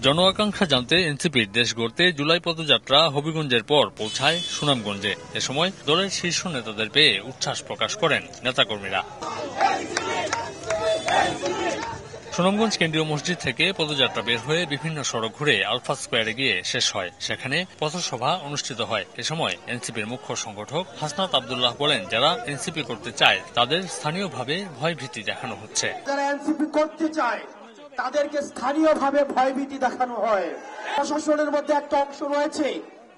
জন আকাঙ্ক্ষা জানতে এনসিপির দেশ গড়তে জুলাই পদযাত্রা হবিগঞ্জের পর পৌঁছায় সুনামগঞ্জে। এ সময় দলের শীর্ষ নেতাদের পেয়ে উচ্ছ্বাস প্রকাশ করেন নেতাকর্মীরা। সুনামগঞ্জ কেন্দ্রীয় মসজিদ থেকে পদযাত্রা বের হয়ে বিভিন্ন সড়ক ঘুরে আলফা স্কয়ারে গিয়ে শেষ হয়। সেখানে পথসভা অনুষ্ঠিত হয়। এ সময় এনসিপির মুখ্য সংগঠক হাসনাত আব্দুল্লাহ বলেন, যারা এনসিপি করতে চায় তাদের স্থানীয়ভাবে ভয়ভীতি দেখানো হচ্ছে। যারা এনসিপি করতে চায় তাদেরকে স্থানীয়ভাবে ভয়ভীতি দেখানো হয়। প্রশাসনের মধ্যে একটা অংশ রয়েছে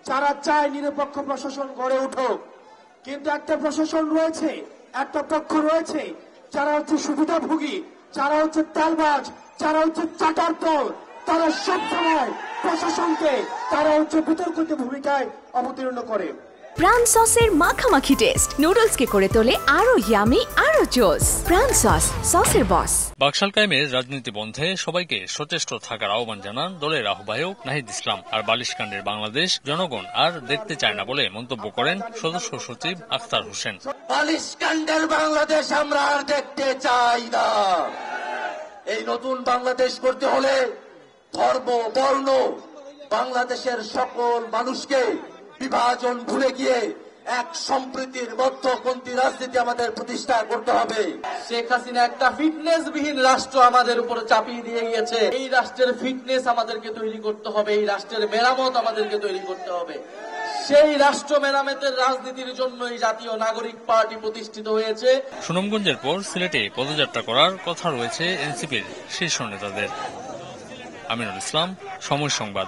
যারা চায় নিরপেক্ষ প্রশাসন গড়ে উঠুক, কিন্তু একটা প্রশাসন রয়েছে, একটা পক্ষ রয়েছে যারা হচ্ছে সুবিধাভোগী, যারা হচ্ছে তেলবাজ, যারা হচ্ছে চাটার দল। তারা সবসময় প্রশাসনকে তারা হচ্ছে বিতর্কিত ভূমিকায় অবতীর্ণ করে। প্রাণ সসের মাখামাখি টেস্ট নুডলসকে করে তোলে আরো ইয়ামি আরো জোস। প্রাণ সসের বস। বাকশাল কায়েমের রাজনীতি বন্ধে সবাইকে সচেষ্ট থাকার আহ্বান জানান দলের আহ্বায়ক নাহিদ ইসলাম। আর বালিশকান্ডের বাংলাদেশ জনগণ আর দেখতে চায় না বলে মন্তব্য করেন সদস্য সচিব আখতার হোসেন। বালিশকান্ডের বাংলাদেশ আমরা আর দেখতে চাই না। এই নতুন বাংলাদেশ করতে হলে ধর্ম বর্ণ বাংলাদেশের সকল মানুষকে বিভাজন ভুলে গিয়ে এক সম্প্রীতির মধ্যপন্থী রাজনীতি আমাদের প্রতিষ্ঠা করতে হবে। শেখ হাসিনা একটা ফিটনেসবিহীন রাষ্ট্র আমাদের উপর চাপিয়ে দিয়ে গিয়েছে। এই রাষ্ট্রের ফিটনেস আমাদেরকে তৈরি করতে হবে, এই রাষ্ট্রের মেরামত আমাদেরকে তৈরি করতে হবে। সেই রাষ্ট্র মেরামতের রাজনীতির জন্যই জাতীয় নাগরিক পার্টি প্রতিষ্ঠিত হয়েছে। সুনামগঞ্জের পর সিলেটে পদযাত্রা করার কথা রয়েছে এনসিপির শীর্ষ নেতাদের। আমিনুল ইসলাম, সময় সংবাদ।